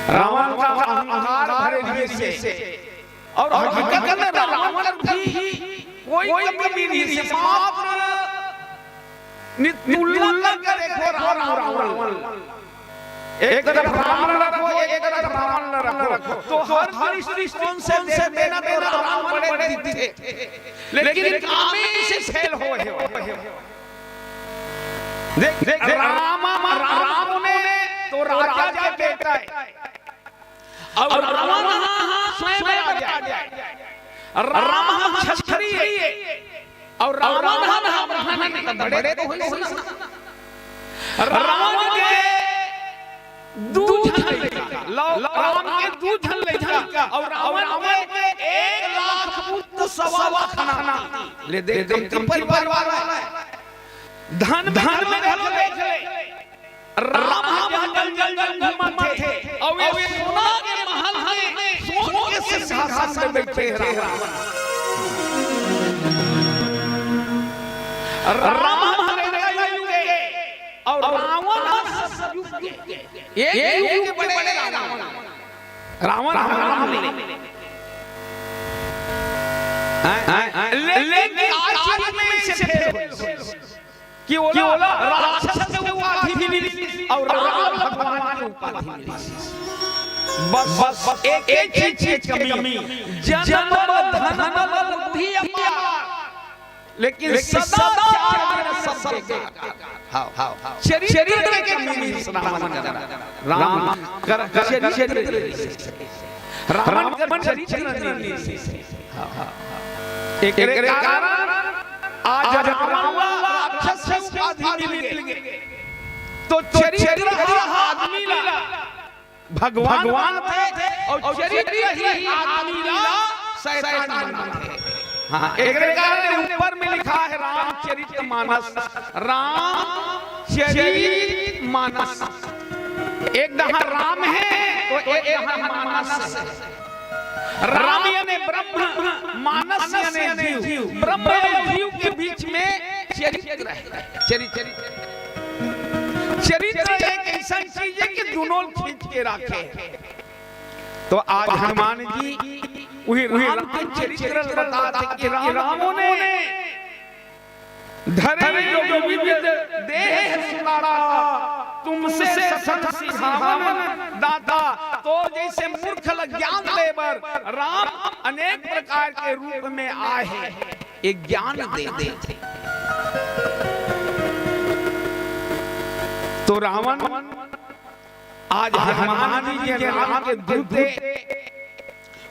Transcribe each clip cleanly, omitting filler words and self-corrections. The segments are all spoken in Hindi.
रावण का अहंकार भरे लिए से और हकीकत में रावण भी कोई कमी नहीं है, मात्र तुलना कर देखो रावण एक तरफ रावण रखो, एक तरफ रावण रखो, तो हर दृष्टिकोण से देना तो रावण बड़े दिखते, लेकिन काम से फेल हो देख राम ने तो राजा के बेटा है, अब रावण स्वयं राजा है, राम क्षत्रिय है और रावण बड़े तो हुए रावण के दूधन राम के दूधन लेगा और रावण के 1,00,000 पुत्र सवा खाना ले दे परिवार वाला धन में घले राम जंगल घूमते थे और ये सोना के महल में सोने के सिंहासन में बैठे राम और रावण ये युग के बड़े रावण लेकिन आखिर में से कि बोला राक्षस से उपाधि मिली और राम भगवान उपाधि मिली, बस एक चीज कमी जन्म धन बुद्धि लेकिन सदाचार सब शरीर में कमी राम एक कारण आज राक्षस से उपाधि मिल गई तो चरित्र आदमी ला भगवान थे और चरित्र ही आदमी ला शैतान थे। हाँ, एक कारण ऊपर में लिखा है रामचरित मानस, रामचरित मानस, एक दहा राम है तो एक दहा मानस है। राम यानी ब्रह्म, मानस यानी जीव, ब्रह्म और जीव के बीच में चरित्र है। चरित्र एक ऐसा चीज है कि दोनों खींच के रखे। तो आज हनुमान जी वही राम के चरित्र बताते कि रामों ने धरे जो विविध देह सुनारा, तुमसे सत सिखावन दाता। तो जैसे मूर्ख ज्ञान देवर राम अनेक प्रकार के रूप में आए हैं, एक ज्ञान दे। तो रावण आज हनुमान जी के राम के दूत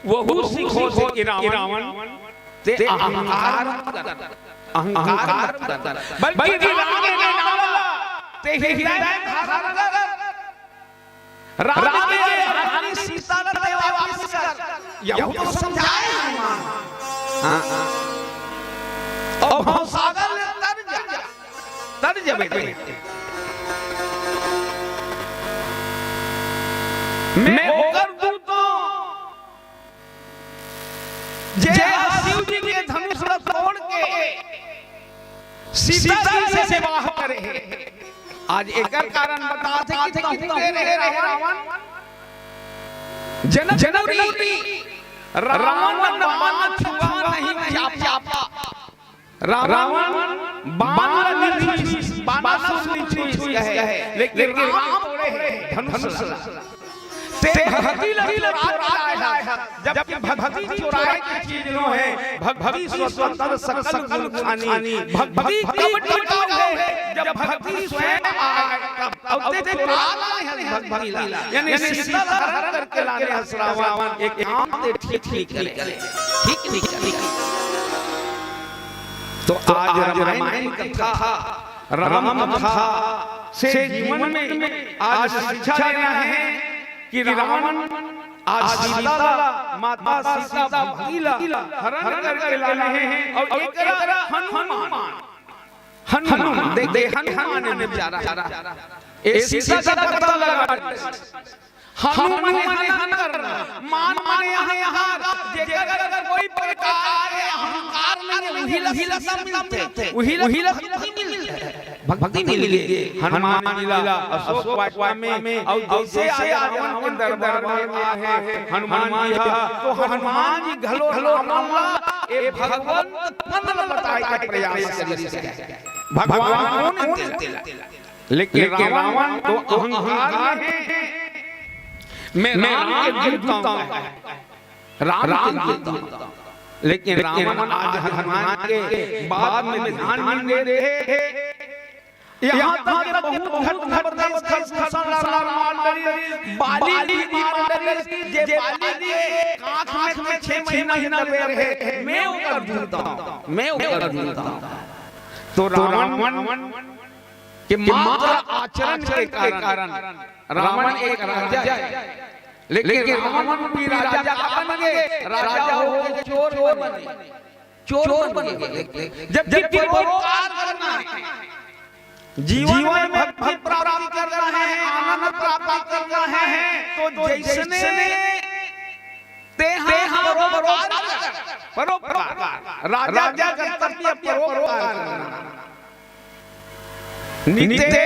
वहु सीखो कि रावण ते अहंकार बल्कि राम के नाम ते हृदय राम के रानी सीता ने वापस कर यह तो समझाए हनुमान। हां और भवसागर तर जा बेटे मैं होकर दूं तो जय शिव जी के धनुष तोड़ के सीता जी से विवाह करे। आज एक कारण बताते कि रहे रावण जनवरी रावण बाण छुआ नहीं चापा, रावण बाण नहीं छुआ है, लेकिन राम तोड़े धनुष ते भक्ति जब भक्ति चुराए की चीज नो है, भक्ति स्वतंत्र सकल गुण खानी, भक्ति कब टूटे जब भक्ति स्वयं आए तब ते भक्ति ला यानी सीता हरण करके लाने हसरावन एक काम ते ठीक करे। तो आज रामायण कथा राम कथा से जीवन में आज शिक्षा ले रहे हैं कि रावण आज सीता माता सीता भक्तिला हरण करके लाए हैं और एक तरह हनुमान देख हनुमान ने बेचारा ए सीता का पता लगा हनुमान माने हनर मान यहाँ जेकर कोई प्रकार अहंकार नहीं, वही लक्षण मिलते वही लक्षण मिलते भक्ति मिल गई। हनुमान लीला अशोक वाटिका में और जैसे रावण के दरबार में आए हनुमान जी, तो हनुमान जी घलो घलो ए भगवान मन बताए के प्रयास करे भगवान कौन तेला, लेकिन रावण तो अहंकार है, मैं राम के दूता हूं, राम के दूता हूं। लेकिन रावण आज हनुमान के बाद में ध्यान नहीं दे रहे, यहाँ तक बहुत जबरदस्त बाली जे बाली आंख में 6 महीना ले रहे, मैं ऊपर झूलता हूं, मैं ऊपर झूलता हूं। तो रावण के मात्र आचरण के कारण रावण एक राजा है, लेकिन रावण भी राजा बन गए, राजा हो गए चोर बन गए। जबकि परोपकार करना है, जीवन में भक्ति प्राप्त करना है, आनंद प्राप्त करना है, तो जैसने ते परोपकार राजा कर्तव्य परोपकार करना। नित्य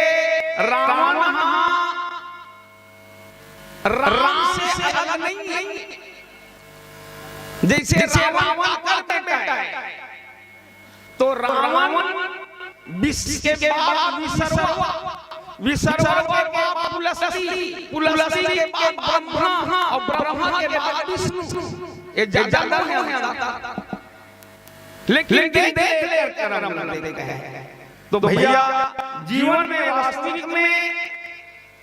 रावण राम से अलग नहीं है, जैसे रावण करते है, तो रावण विश्व के बाद विसर्वा के बाद पुलस्ती के बाद ब्रह्मा और ब्रह्मा के बाद विष्णु, ये ज्यादा नहीं आता, लेकिन देख है। तो भैया जीवन में वास्तविक में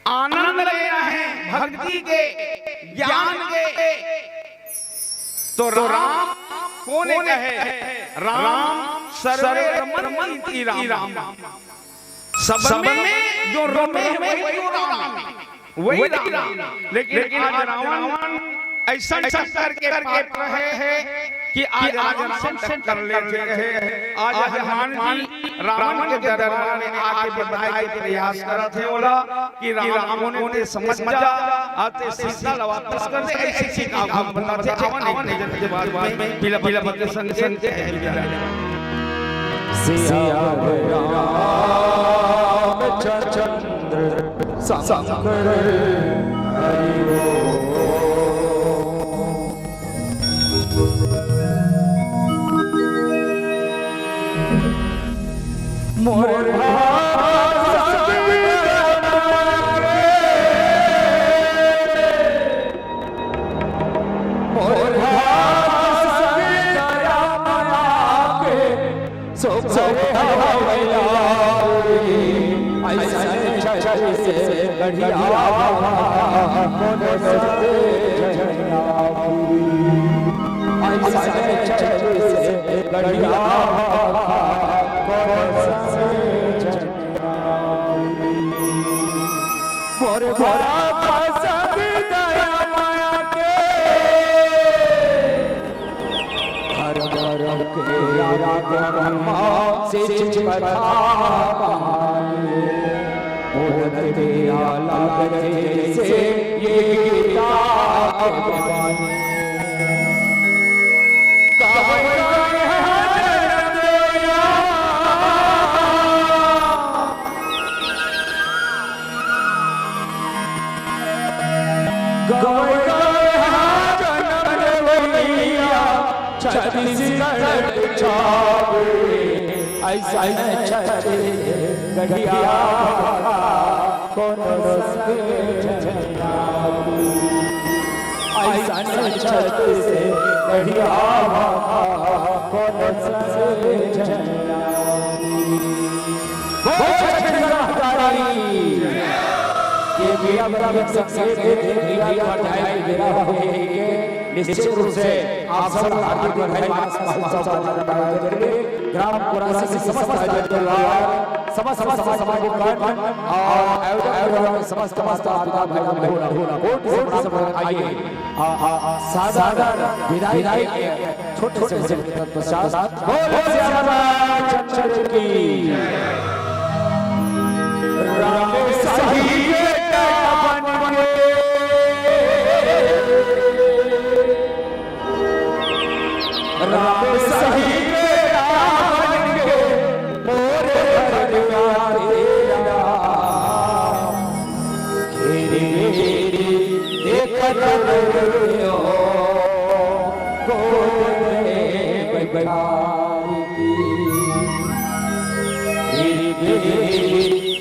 आनंद लेना है, भक्ति के ज्ञान के, तो राम कौन कहे, राम सर्वे रमन्ति राम, सब में जो रमे वही राम। लेकिन आज रावण ऐसा करके रहे हैं कि आज रावण कर लेते हैं। आज हनुमान जी रावण के दरबार में आके बताए के प्रयास करते हैं, बोला कि रावण ने समझ जा आते सीता वापस कर दे, ऐसी काम बताते रावण एक के बाद में पीला पीला बके संग सिया रामचंद्र शंकर हरि मोर निश्चित रूप से आप सब हार्दिक बधाई ग्राम पुरासी से समस्त समस्त सामाजिक और समस्त आइए साधारण विदाई छोटे से पश्चात की राम सही राम सही रावण के मोरे देखत रहियो गोद में बैठाई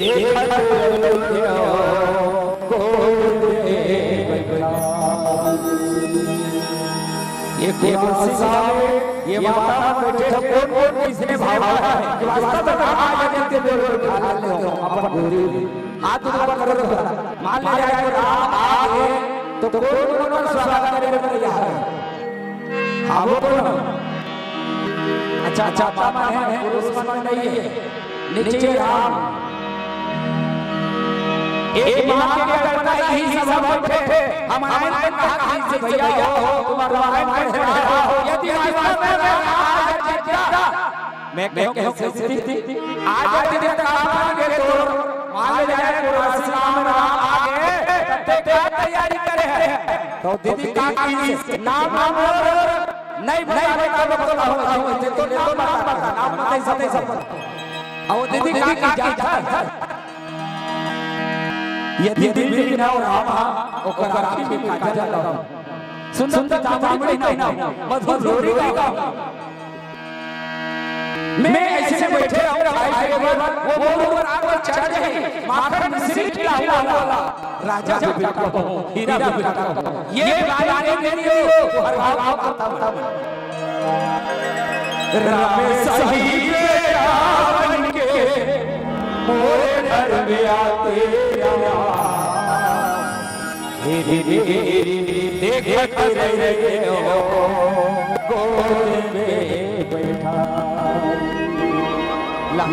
देखत रहियो गोद में बैठाई। ये कुर्सी ये माता बैठे कौन किसने भावा है वास्तव में आज जब के खा लेते हो अपन गोरी हाथ ऊपर करो मान ले जाए तो राम आ गए तो कौन का स्वागत करे तैयार है। हाँ वो तो अच्छा मामा है पुरुष मन नहीं है नीचे राम एक मां के करना ही सब बैठे हम आए ने कहा कि से भैया हो तुम्हारा रामायण पढ़ हो यदि वास्तव में आज जगदा मैं कैसे स्थिति आज दिन तक आप के तो मान ले जाए पुरानी राम आ गए तब क्या तैयारी करे है तो दीदी का की नाम नहीं बता हो तो नाम बता नाम बता सब और दीदी का क्या यदि दिल ना रामा ओकर राखी भी काटा जाला सुंदर जामुड़ी ना मधुर लोरी का मैं ऐसे बैठे और भाई वो ऊपर आकर चढ़ जाए माखन मिश्री खिला हुआ राजा बेटा को हीरा बेटा को ये गाने मेरी हो हर भाव आता राम सही बन के मोरे घर में आते देखत रहियो गोद में बैठा ला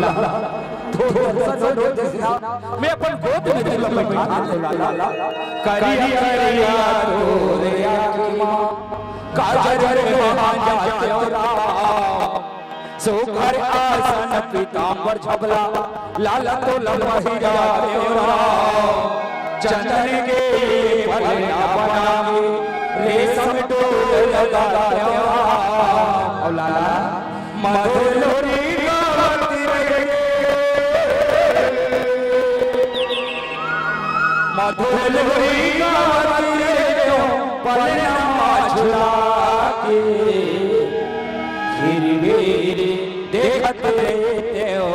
मैं अपन गोद में दिल बैठा ला करिया तोरे आत्मा काजर भांजा तेरा सोखर आसन पीतांबर छबला लाल तो लमहिरा तेरा चंदन के पलना बनावे रेशम डोर लगा तेरा और लाला मधुर लोरी गाती रहे मधुर लोरी गाती रहे पलना झुला के खिरवेरी देखत रहते हो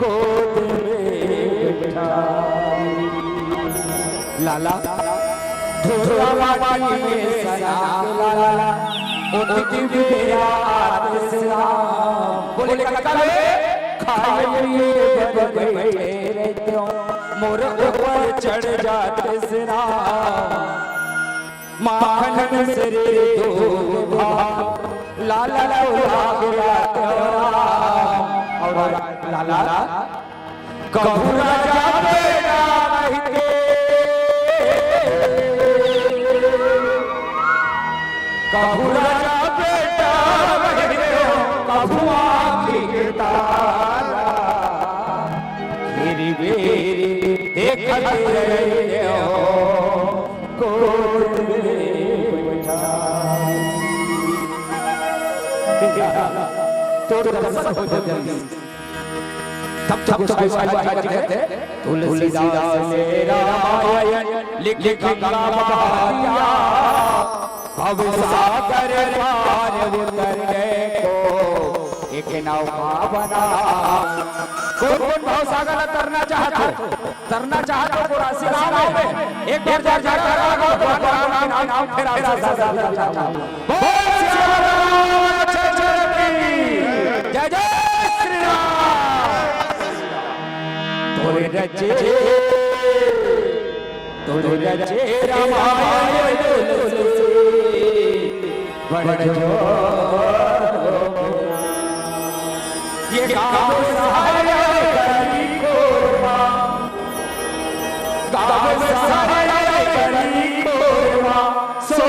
गोद में बैठा लाला धुरवाटी में सलाम लाला उनकी बेरा आसरा बोले ककले खाए लिए जब बैठे रहते हो मोर ऊपर चढ़ जाते सिरा माखन मिश्री दूध भात लाला लाग तेरा और लाला कहू राजा बेटा रहते कहू राजा बेटा रहते कहू आखिर तारा मेरी बेरी देखत रहे हो गोद में बैठा तो दर्शन हो जाते तब तो कहते तुलसीदास ने रामायण लिख गंगा भव सागर पार उतरने को एक नौका बना कौन भव सागर तरना चाहते हो राशि नाम में एक बार जाकर नाम फेरा जय जय श्री राम तोरे रचे रामायण ये गाँव सहारा करी कोरमा गाँव सहारा करी कोरमा सो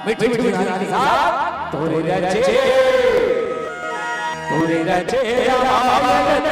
मिठी मिठी तोरे रचे रामायण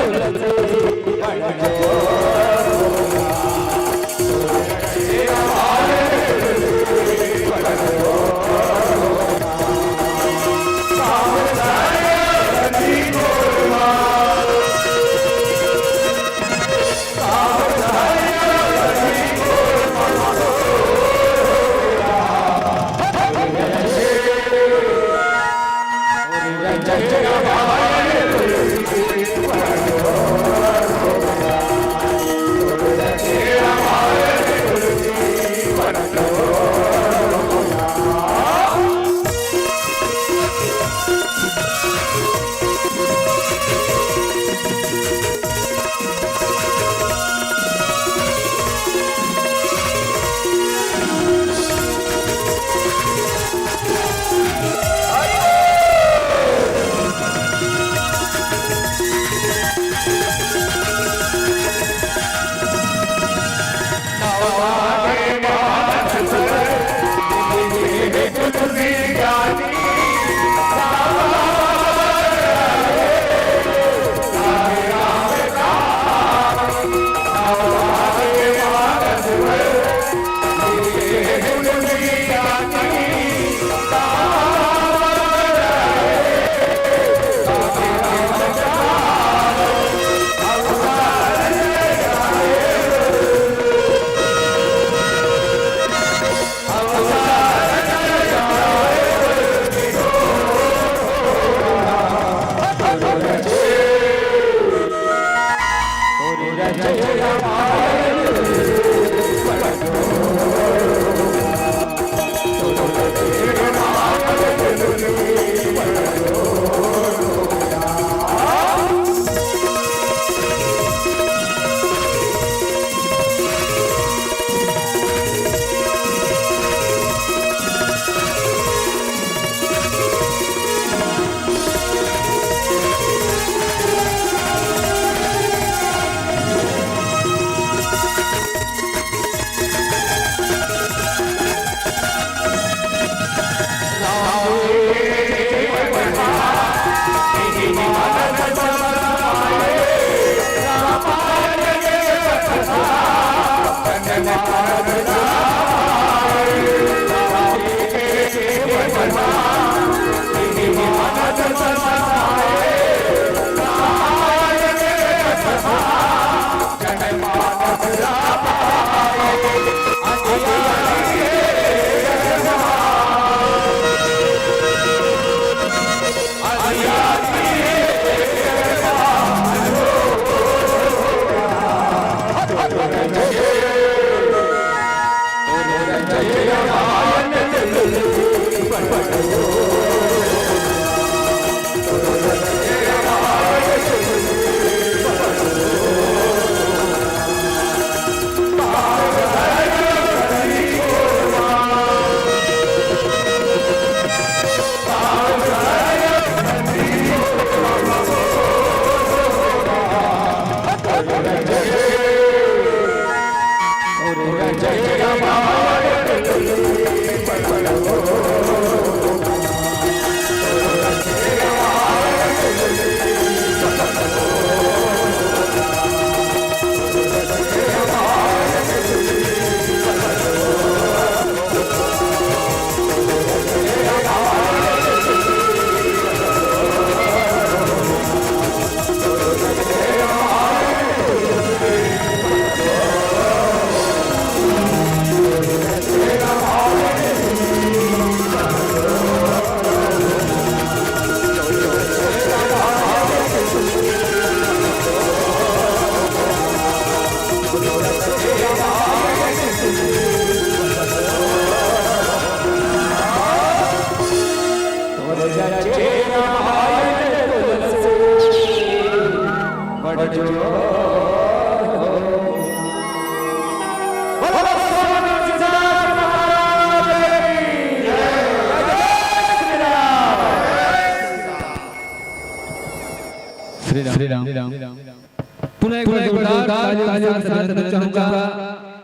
पुनः एक बार जोरदार तालियों के साथ मैं चाहूंगा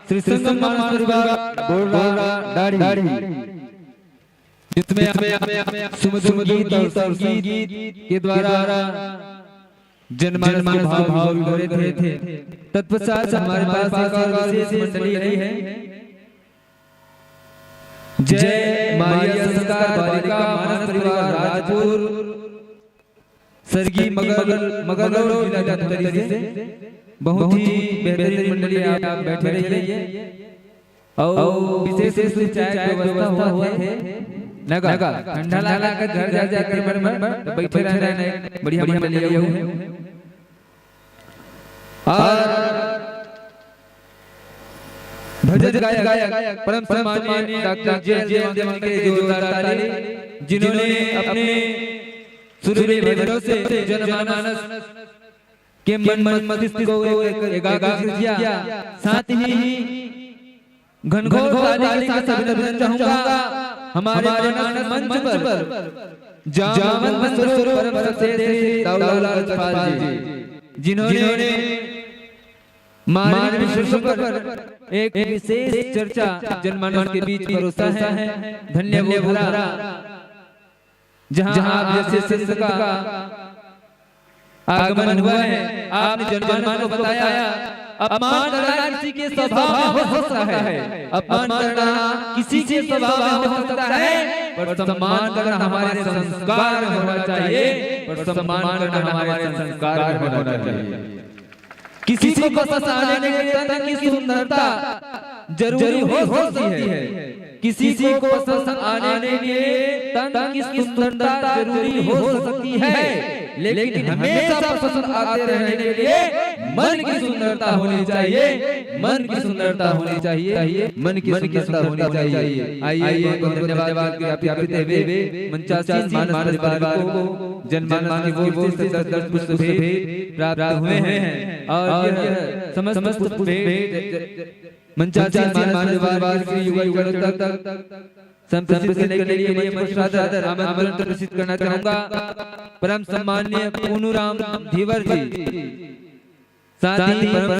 श्री संगम मानस परिवार बोलरा दाढ़ी जिसमें हमें सुमधुर गीत और संगीत के द्वारा जनमानस के भाव भरे थे। तत्पश्चात हमारे पास एक और विशेष मंडली है। जय मारिया संस्कार बालिका मानस परिवार राजपुर सरगी मगरलोड जिला जतरी से बहुत ही बेहतरीन मंडली आप बैठे रहिए और विशेष रूप से चाय व्यवस्था हुआ है। लगा ठंडा लगा कर घर जा जाकर बैठे रहना बढ़िया मंडली आई है। और भजन गायक परम सम्माननीय डॉक्टर जयदेव के जोरदार ताली जिन्होंने अपने सुरीले भजनों से जनमानस के मन मस्तिष्क को एकाग्र किया। साथ ही घनघोर ताली के साथ भजन चाहूंगा हमारे मंच पर जामन स्वरूप परम श्री दाऊलाल पाल जी जिन्होंने माननीय विषयों पर एक विशेष चर्चा जनमानस के बीच भरोसा है धन्यवाद जहां आप जैसे संत का आगमन हुआ है। आपने जनमानस को बताया अपमान करना किसी के स्वभाव में हो सकता है, अपमान करना किसी के स्वभाव में हो सकता है, पर सम्मान करना हमारे संस्कार में होना चाहिए, पर सम्मान करना हमारे संस्कार में होना चाहिए। किसी को पसंद आने के लिए तन की सुंदरता जरूरी हो सकती है, किसी को पसंद आने के लिए तन की सुंदरता जरूरी हो सकती है, लेकिन हमेशा पसंद आते रहने के लिए मन की सुंदरता होनी चाहिए, मन की सुंदरता होनी चाहिए, मन की सुंदरता होनी चाहिए। आइए धन्यवाद ज्ञापित हुए मंचासीन मानस परिवार को जनमानस की ओर से दर्द पुष्प भेंट प्राप्त हुए हैं और यह समस्त पुष्प भेंट मंचासीन मानस परिवार के युवा तक संप्रेषित करने के लिए मैं सादर आमंत्रण प्रस्तुत करना चाहूंगा परम सम्माननीय पूनूराम धीवर जी, साथ ही